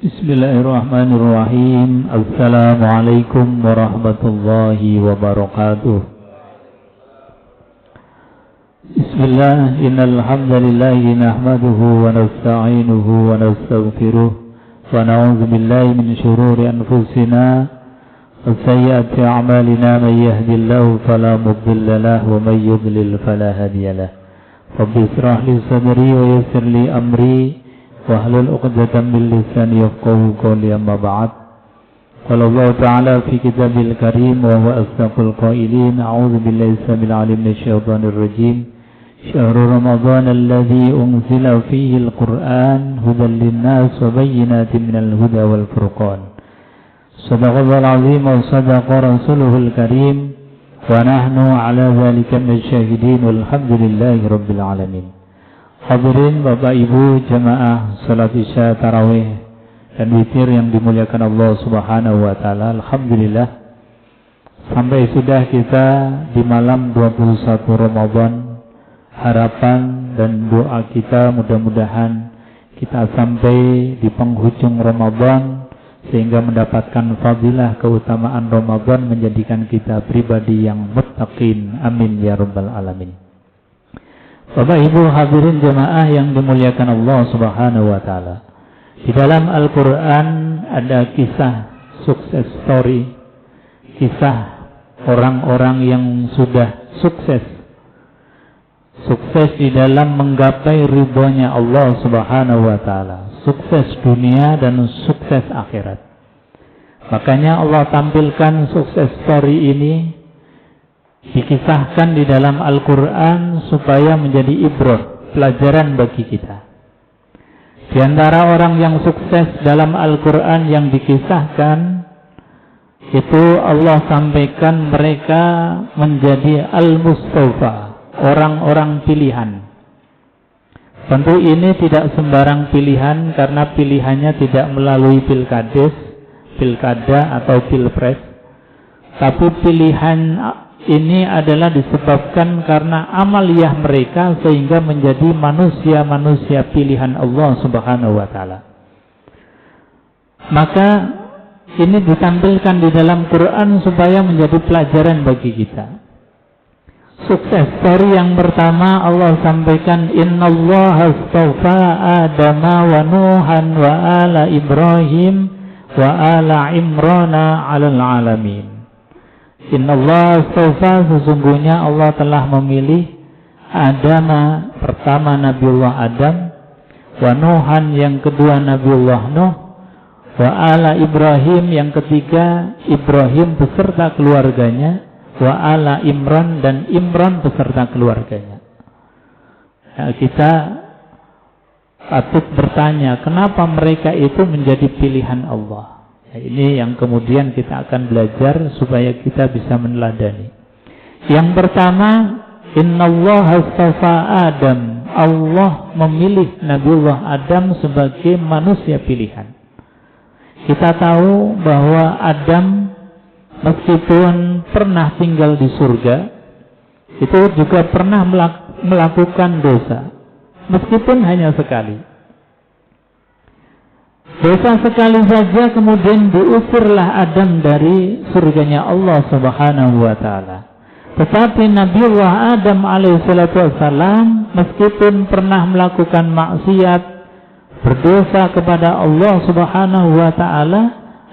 Bismillahirrahmanirrahim. Assalamualaikum warahmatullahi wabarakatuh. Bismillah, innal hamdalillahi nahmaduhu wa nasta'inuhu wa nastaghfiruh wa na'udzu billahi min shururi anfusina wa sayyiati a'malina, may yahdihillahu fala mudilla lahu wa may yudlil fala hadiya lahu. Rabbi ishrah li sadri wa yassir li amri wahlul 'uqdatam min lisani yafqahu qawli, amma ba'd. Qala Allah ta'ala fi kitabil karim wa huwa asdaqul qailin, a'udzu billahi samil 'alim minasyaitonir rajim. Syahrul Ramadan alladzi unzila fihi al-Qur'an hudan lin-nas wa bayyinatin minal huda wal furqan. Shadaqallahul 'azim wa sadaqa rasuluhul karim wa nahnu 'ala dzalika minasyahidin walhamdulillahi rabbil alamin. Hadirin Bapak Ibu jamaah salat Isya tarawih dan witir yang dimuliakan Allah Subhanahu wa taala. Alhamdulillah sampai sudah kita di malam 21 Ramadan. Harapan dan doa kita mudah-mudahan kita sampai di penghujung Ramadan sehingga mendapatkan fadilah keutamaan Ramadan, menjadikan kita pribadi yang muttaqin. Amin ya rabbal alamin. Bapak Ibu hadirin jemaah yang dimuliakan Allah Subhanahu wa taala. Di dalam Al-Qur'an ada kisah sukses story, kisah orang-orang yang sudah sukses di dalam menggapai ridhonya Allah Subhanahu wa taala, sukses dunia dan sukses akhirat. Makanya Allah tampilkan sukses story ini, dikisahkan di dalam Al-Quran supaya menjadi ibrah, pelajaran bagi kita. Di antara orang yang sukses dalam Al-Quran yang dikisahkan, itu Allah sampaikan mereka menjadi Al-Mustafa, orang-orang pilihan. Tentu ini tidak sembarang pilihan, karena pilihannya tidak melalui pilkada atau pilpres, tapi pilihan ini adalah disebabkan karena amaliyah mereka sehingga menjadi manusia-manusia pilihan Allah Subhanahu wa taala. Maka ini ditampilkan di dalam Quran supaya menjadi pelajaran bagi kita. Sukses story yang pertama Allah sampaikan, innallaha astafa Adama wa Nuhan wa ala Ibrahim wa ala Imrana 'alal 'alamin. Innallaha astafa, sesungguhnya Allah telah memilih Adama, pertama Nabiullah Adam, wa Nuhan yang kedua Nabiullah Nuh, wa ala Ibrahim yang ketiga Ibrahim beserta keluarganya, wa ala Imran dan Imran beserta keluarganya. Nah, kita patut bertanya, kenapa mereka itu menjadi pilihan Allah? Nah, ini yang kemudian kita akan belajar supaya kita bisa meneladani. Yang pertama, innallaha astafa Adam, Allah memilih Nabiullah Adam sebagai manusia pilihan. Kita tahu bahwa Adam meskipun pernah tinggal di surga, itu juga pernah melakukan dosa, meskipun hanya sekali. Dosa sekali saja, kemudian diusirlah Adam dari surganya Allah Subhanahu wa taala. Tetapi Nabiullah Adam alaihissalatu wassalam meskipun pernah melakukan maksiat, berdosa kepada Allah Subhanahu wa taala,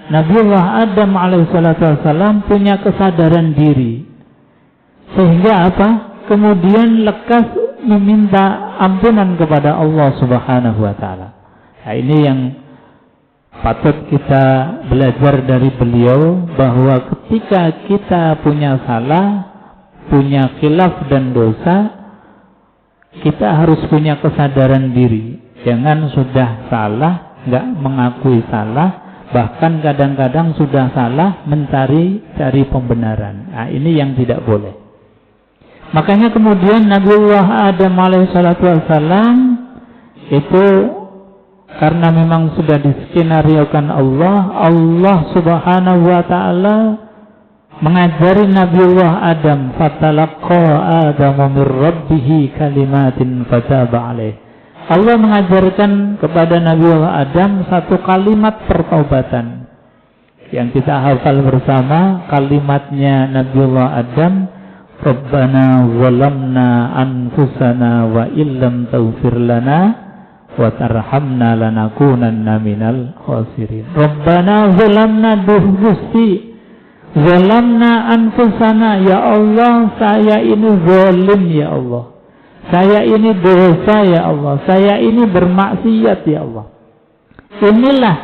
Nabiullah Adam alaihissalatu wassalam punya kesadaran diri. Sehingga apa? Kemudian lekas meminta ampunan kepada Allah Subhanahu wa taala. Nah, ini yang patut kita belajar dari beliau, bahwa ketika kita punya salah, punya khilaf dan dosa, kita harus punya kesadaran diri. Jangan sudah salah nggak mengakui salah, bahkan kadang-kadang sudah salah mencari pembenaran. Nah, ini yang tidak boleh. Makanya kemudian Nabiullah Adam alaihissalatu wassalam itu, karena memang sudah diskenariokan Allah Subhanahu wa taala mengajari Nabiullah Adam, fatalaqqa Adamu mir rabbih kalimatin fataba alaih. Allah mengajarkan kepada Nabi Allah Adam satu kalimat pertaubatan yang kita hafal bersama. Kalimatnya Nabi Allah Adam, Rabbana zalamna anfusana wa illam taghfir lana wa tarhamna lanakunanna minal khasirin. Rabbana zalamna Gusti, zalamna anfusana, ya Allah saya ini zalim ya Allah. Saya ini dosa ya Allah. Saya ini bermaksiat ya Allah. Inilah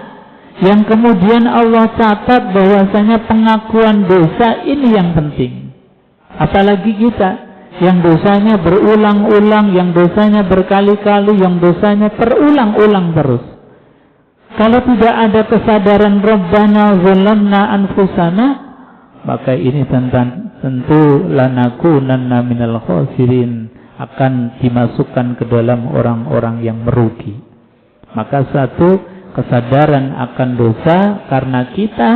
yang kemudian Allah catat bahwasanya pengakuan dosa ini yang penting. Apalagi kita yang dosanya berulang-ulang, yang dosanya berkali-kali, yang dosanya terulang-ulang terus. Kalau tidak ada kesadaran Rabbana zalamna anfusana, maka ini tentu lanakunanna minal khasirin, akan dimasukkan ke dalam orang-orang yang merugi. Maka satu, kesadaran akan dosa, karena kita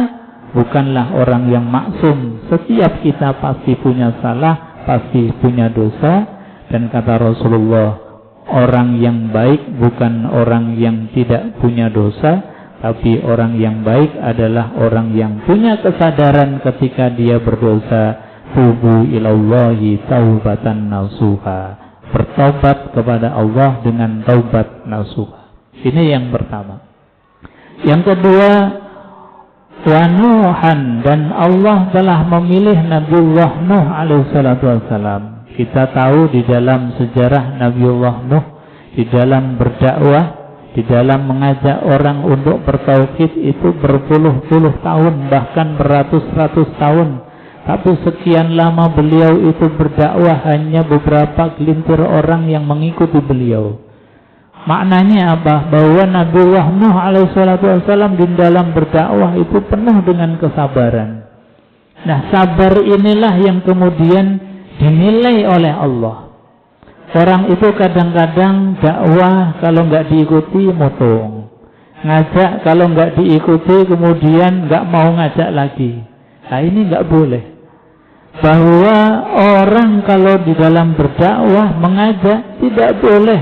bukanlah orang yang maksum. Setiap kita pasti punya salah, pasti punya dosa. Dan kata Rasulullah, orang yang baik bukan orang yang tidak punya dosa, tapi orang yang baik adalah orang yang punya kesadaran ketika dia berdosa. Tubu ilallahi taubatan nasuha, bertobat kepada Allah dengan taubat nasuha. Ini yang pertama. Yang kedua, wa Nuhan, dan Allah telah memilih Nabiullah Nuh alaihissalatu wassalam. Kita tahu di dalam sejarah Nabiullah Nuh, di dalam berdakwah, di dalam mengajak orang untuk bertauhid itu berpuluh-puluh tahun, bahkan beratus-ratus tahun. Tapi sekian lama beliau itu berdakwah, hanya beberapa gelintir orang yang mengikuti beliau. Maknanya apa? Bahwa Nabiullah Nuh alaihissalatu wassalam di dalam berdakwah itu penuh dengan kesabaran. Nah, sabar inilah yang kemudian dinilai oleh Allah. Orang itu kadang-kadang dakwah kalau nggak diikuti motong, ngajak kalau nggak diikuti kemudian nggak mau ngajak lagi. Nah, ini nggak boleh. Bahwa orang kalau di dalam berdakwah mengajak tidak boleh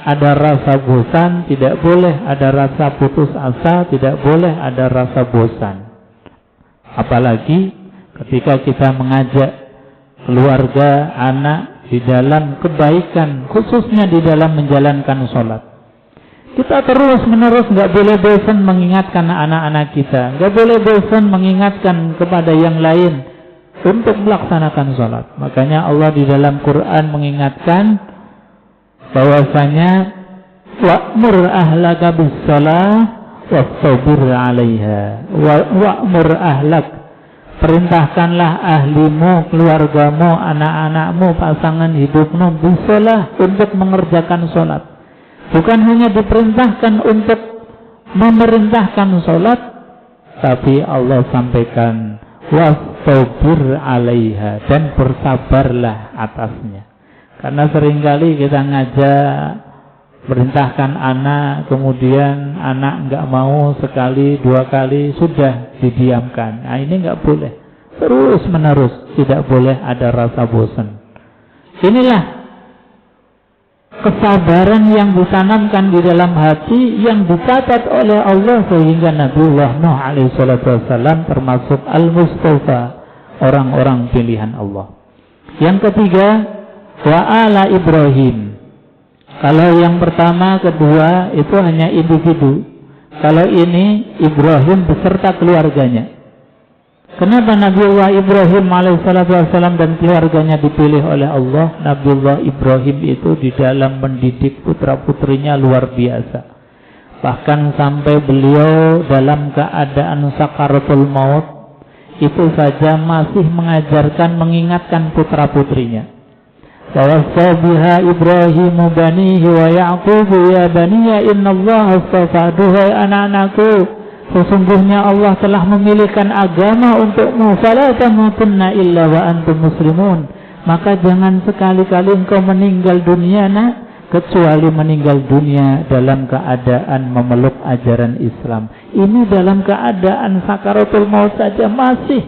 ada rasa bosan, tidak boleh ada rasa putus asa, tidak boleh ada rasa bosan. Apalagi ketika kita mengajak keluarga, anak di dalam kebaikan, khususnya di dalam menjalankan sholat. Kita terus menerus nggak boleh bosan mengingatkan anak-anak kita, nggak boleh bosan mengingatkan kepada yang lain untuk melaksanakan sholat. Makanya Allah di dalam Quran mengingatkan bahwasanya wa'mur ahlaka bis-shalah wastabir 'alaiha. Wa'mur ahlak, perintahkanlah ahlimu, keluargamu, anak-anakmu, pasangan hidupmu bis-shalah, untuk mengerjakan sholat. Bukan hanya diperintahkan untuk memerintahkan sholat, tapi Allah sampaikan wastabir 'alaiha, dan bersabarlah atasnya. Karena seringkali kita ngajak, perintahkan anak, kemudian anak enggak mau, sekali, dua kali, sudah didiamkan. Nah, ini enggak boleh. Terus menerus, tidak boleh ada rasa bosan. Inilah kesabaran yang ditanamkan di dalam hati, yang dicatat oleh Allah, sehingga Nabiullah Nuh alaihissalatu wassalam termasuk Al-Mustafa, orang-orang pilihan Allah. Yang ketiga, wa ala Ibrahim. Kalau yang pertama, kedua itu hanya individu. Kalau ini Ibrahim beserta keluarganya. Kenapa Nabiullah Ibrahim alaihissalatu wassalam dan keluarganya dipilih oleh Allah? Nabiullah Ibrahim itu di dalam mendidik putra-putrinya luar biasa. Bahkan sampai beliau dalam keadaan sakaratul maut, itu saja masih mengajarkan, mengingatkan putra-putrinya. Wawassa Ibrahim banihi wa Ya'qub ya baniya innallaha astafa, duhai anak-anakku, sesungguhnya Allah telah memilihkan agama untukmu, fala tamutunna illa wa antum muslimun, maka jangan sekali-kali engkau meninggal dunia kecuali meninggal dunia dalam keadaan memeluk ajaran Islam. Ini dalam keadaan sakaratul maut saja masih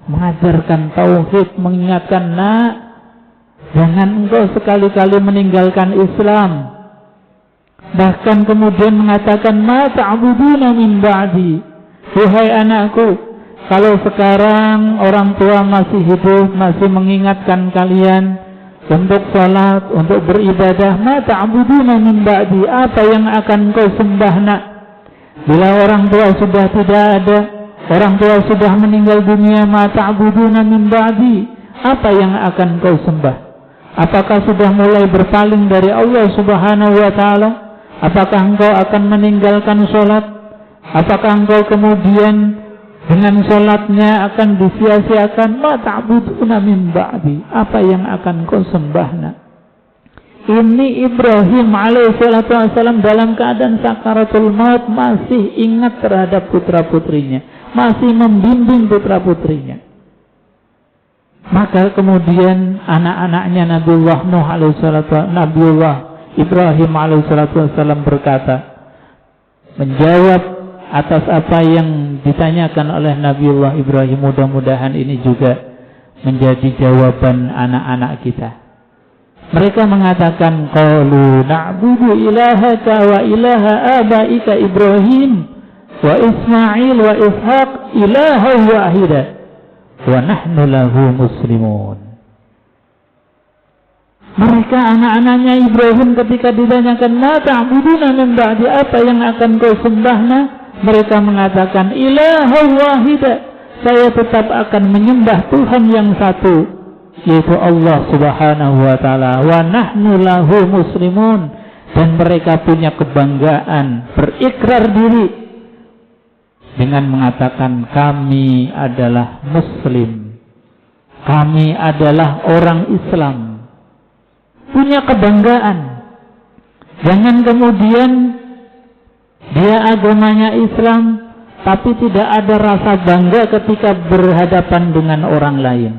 mengajarkan tauhid, mengingatkan, jangan engkau sekali-kali meninggalkan Islam. Bahkan kemudian mengatakan, ma ta'buduna min ba'di. Wahai anakku, kalau sekarang orang tua masih hidup, masih mengingatkan kalian untuk salat, untuk beribadah, ma ta'buduna min ba'di, apa yang akan kau sembah nak? Bila orang tua sudah tidak ada, orang tua sudah meninggal dunia, ma ta'buduna min ba'di, apa yang akan kau sembah? Apakah sudah mulai berpaling dari Allah Subhanahu wa ta'ala? Apakah engkau akan meninggalkan sholat? Apakah engkau kemudian dengan sholatnya akan disia-siakan? Ma ta'buduna min ba'di, apa yang akan kau sembah nak? Ini Ibrahim alaihissalatu wassalam dalam keadaan sakaratul maut masih ingat terhadap putra-putrinya, masih membimbing putra-putrinya. Maka kemudian anak-anaknya Nabiullah Nuh alaihissalatu, Nabiullah Ibrahim alaihissalatu wassalam berkata, menjawab atas apa yang ditanyakan oleh Nabiullah Ibrahim. Mudah-mudahan ini juga menjadi jawaban anak-anak kita. Mereka mengatakan, qalu na'budu ilahaka wa ilaha abaika Ibrahim wa Ismail wa Ishaq ilaha wahida wa nahnu lahu muslimun. Mereka anak-anaknya Ibrahim ketika ditanyakan, ma ta'buduna min ba'di, apa yang akan kau sembahna? Mereka mengatakan, ilaha wahida, saya tetap akan menyembah Tuhan yang satu, yaitu Allah Subhanahu wa ta'ala, wa nahnu lahu muslimun, dan mereka punya kebanggaan, berikrar diri dengan mengatakan, kami adalah muslim, kami adalah orang Islam. Punya kebanggaan. Jangan kemudian dia agamanya Islam tapi tidak ada rasa bangga ketika berhadapan dengan orang lain.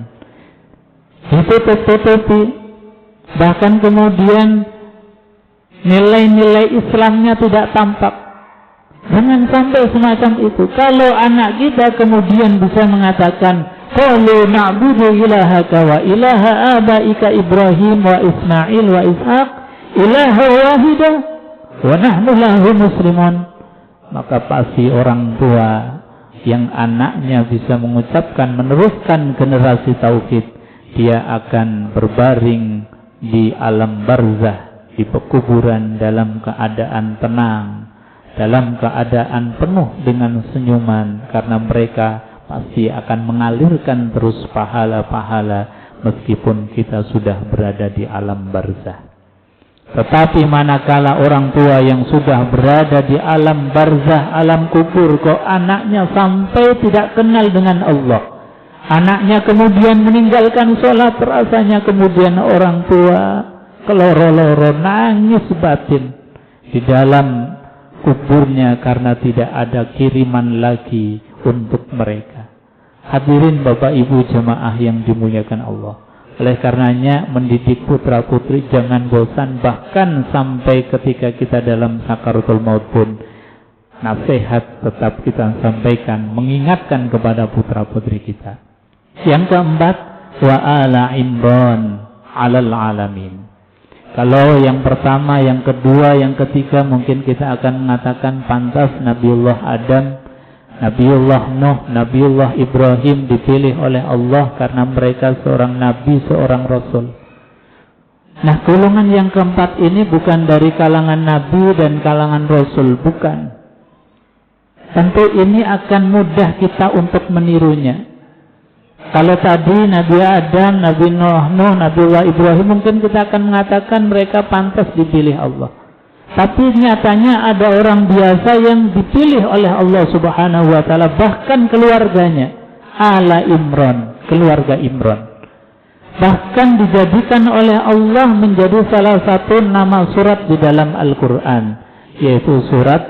Ditutup-tutupi, bahkan kemudian nilai-nilai Islamnya tidak tampak. Jangan sampai semacam itu. Kalau anak kita kemudian bisa mengatakan, qalu na'budu ilahaka wa ilaha abaika Ibrahim wa Ismail wa Ishaq ilaha wahida wa nahnu lahu muslimun, maka pasti orang tua yang anaknya bisa mengucapkan, meneruskan generasi tauhid, dia akan berbaring di alam barzah, di pekuburan dalam keadaan tenang, dalam keadaan penuh dengan senyuman, karena mereka pasti akan mengalirkan terus pahala-pahala meskipun kita sudah berada di alam barzah. Tetapi manakala orang tua yang sudah berada di alam barzah, alam kubur, kok anaknya sampai tidak kenal dengan Allah, anaknya kemudian meninggalkan sholat, rasanya kemudian orang tua keloro-loro nangis batin di dalam kuburnya karena tidak ada kiriman lagi untuk mereka. Hadirin Bapak Ibu jemaah yang dimuliakan Allah. Oleh karenanya mendidik putra putri jangan bosan, bahkan sampai ketika kita dalam sakaratul maut pun nasihat tetap kita sampaikan, mengingatkan kepada putra putri kita. Yang keempat, wa ala Imran alal alamin. Kalau yang pertama, yang kedua, yang ketiga mungkin kita akan mengatakan pantas Nabiullah Adam, Nabiullah Nuh, Nabiullah Ibrahim dipilih oleh Allah karena mereka seorang nabi, seorang rasul. Nah, golongan yang keempat ini bukan dari kalangan nabi dan kalangan rasul, bukan. Tentu ini akan mudah kita untuk menirunya. Kalau tadi Nabi Adam, Nabi Nuh, Nabiullah Ibrahim, mungkin kita akan mengatakan mereka pantas dipilih Allah. Tapi nyatanya ada orang biasa yang dipilih oleh Allah Subhanahu wa ta'ala, bahkan keluarganya, ala Imran, keluarga Imran. Bahkan dijadikan oleh Allah menjadi salah satu nama surat di dalam Al-Quran, yaitu surat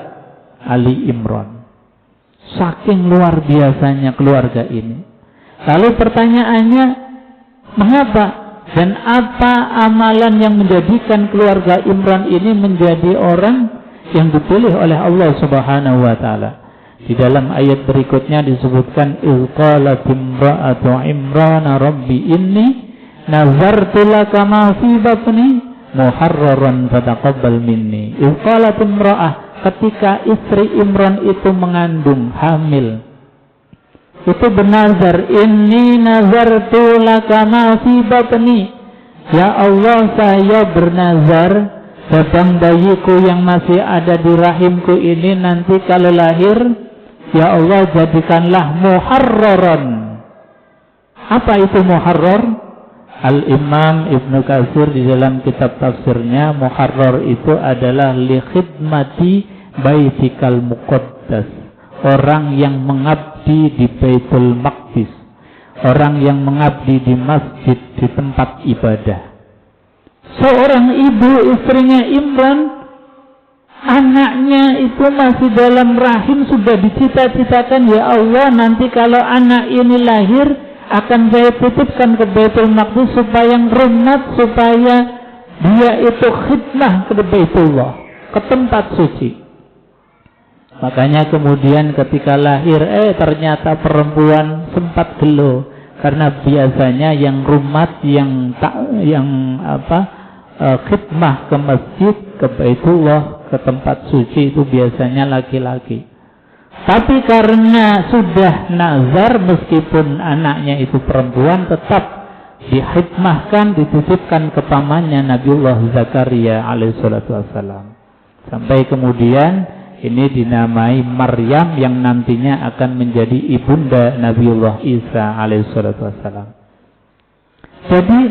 Ali Imran. Saking luar biasanya keluarga ini. Lalu pertanyaannya, mengapa? Dan apa amalan yang menjadikan keluarga Imran ini menjadi orang yang dipilih oleh Allah Subhanahu wa ta'ala? Di dalam ayat berikutnya disebutkan, iz qalat imra'atu Imran rabbi inni nazartu laka ma fi batni muharraran fataqabbal minni. Idh qalat imra'ah, ketika istri Imran itu mengandung, hamil, itu bernazar, inni nazartu laka ma fi batni. Ya Allah, saya bernazar tentang bayiku yang masih ada di rahimku ini nanti kalau lahir, ya Allah jadikanlah muharraran. Apa itu muharrar? Al-Imam Ibnu Katsir di dalam kitab tafsirnya, muharrar itu adalah li khidmati baitikal muqaddas, orang yang mengabdi di Baitul Maqdis, orang yang mengabdi di masjid, di tempat ibadah. Seorang ibu, istrinya Imran, anaknya itu masih dalam rahim, sudah dicita-citakan, ya Allah nanti kalau anak ini lahir akan saya titipkan ke Baitul Maqdis supaya ngrumat, supaya dia itu khidmah ke Baitullah, ke tempat suci. Makanya kemudian ketika lahir, ternyata perempuan sempat gelo, karena biasanya yang rumat, khidmah ke masjid, ke Baitullah, ke tempat suci itu biasanya laki-laki. Tapi karena sudah nazar, meskipun anaknya itu perempuan, tetap dihidmahkan, dititipkan ke pamannya Nabiullah Zakaria alaihissalatu wassalam. Sampai kemudian ini dinamai Maryam yang nantinya akan menjadi ibunda Nabiullah Isa alaihissalatu wassalam. Jadi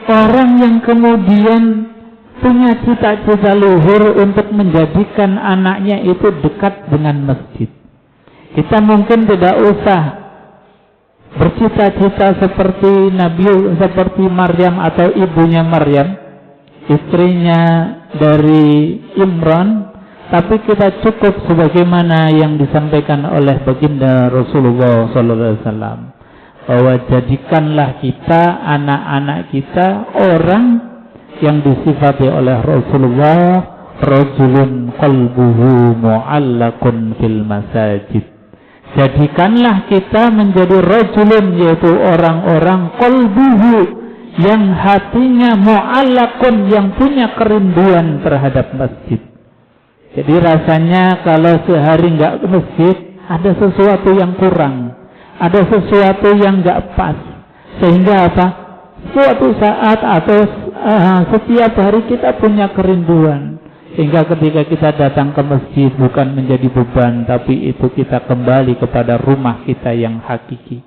orang yang kemudian punya cita-cita luhur untuk menjadikan anaknya itu dekat dengan masjid. Kita mungkin tidak usah bercita-cita seperti seperti Maryam atau ibunya Maryam, istrinya dari Imran, tapi kita cukup sebagaimana yang disampaikan oleh baginda Rasulullah SAW, bahwa jadikanlah kita, anak-anak kita, orang yang disifati oleh Rasulullah, rajulun qalbuhu mu'allaqun fil masajid. Jadikanlah kita menjadi rajulun, yaitu orang-orang qalbuhu, yang hatinya mu'allaqun, yang punya kerinduan terhadap masjid. Jadi rasanya kalau sehari enggak ke masjid, ada sesuatu yang kurang, ada sesuatu yang enggak pas. Sehingga apa? Suatu saat atau setiap hari kita punya kerinduan, sehingga ketika kita datang ke masjid bukan menjadi beban, tapi itu kita kembali kepada rumah kita yang hakiki.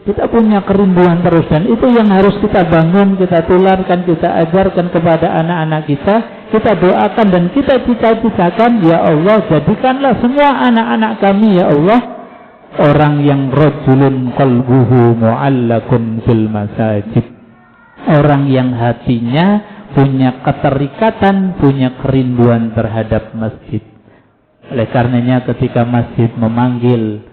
Kita punya kerinduan terus, dan itu yang harus kita bangun, kita tularkan, kita ajarkan kepada anak-anak kita. Kita doakan dan kita cita-citakan, ya Allah jadikanlah semua anak-anak kami, ya Allah, orang yang rajulun qalbuhu mu'allaqun fil masajid, orang yang hatinya punya keterikatan, punya kerinduan terhadap masjid. Oleh karenanya ketika masjid memanggil,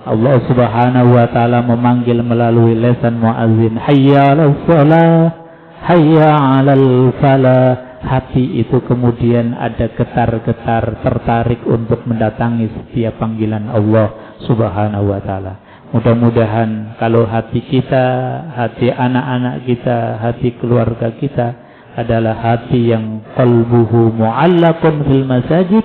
Allah Subhanahu wa taala memanggil melalui lisan muazzin, hayya 'alas shalah, hayya 'alal falah, hati itu kemudian ada getar-getar, tertarik untuk mendatangi setiap panggilan Allah Subhanahu wa taala. Mudah-mudahan kalau hati kita, hati anak-anak kita, hati keluarga kita adalah hati yang qalbuhu mu'allaqun fil masajid,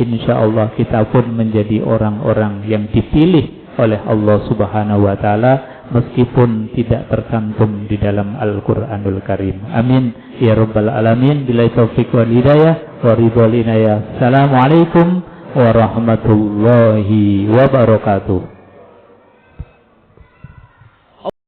insyaallah kita pun menjadi orang-orang yang dipilih oleh Allah Subhanahu wa taala, meskipun tidak tercantum di dalam Al-Qur'anul Karim. Amin ya rabbal alamin. Billahi taufiq wal hidayah wa ridwal inayah. Assalamualaikum warahmatullahi wabarakatuh.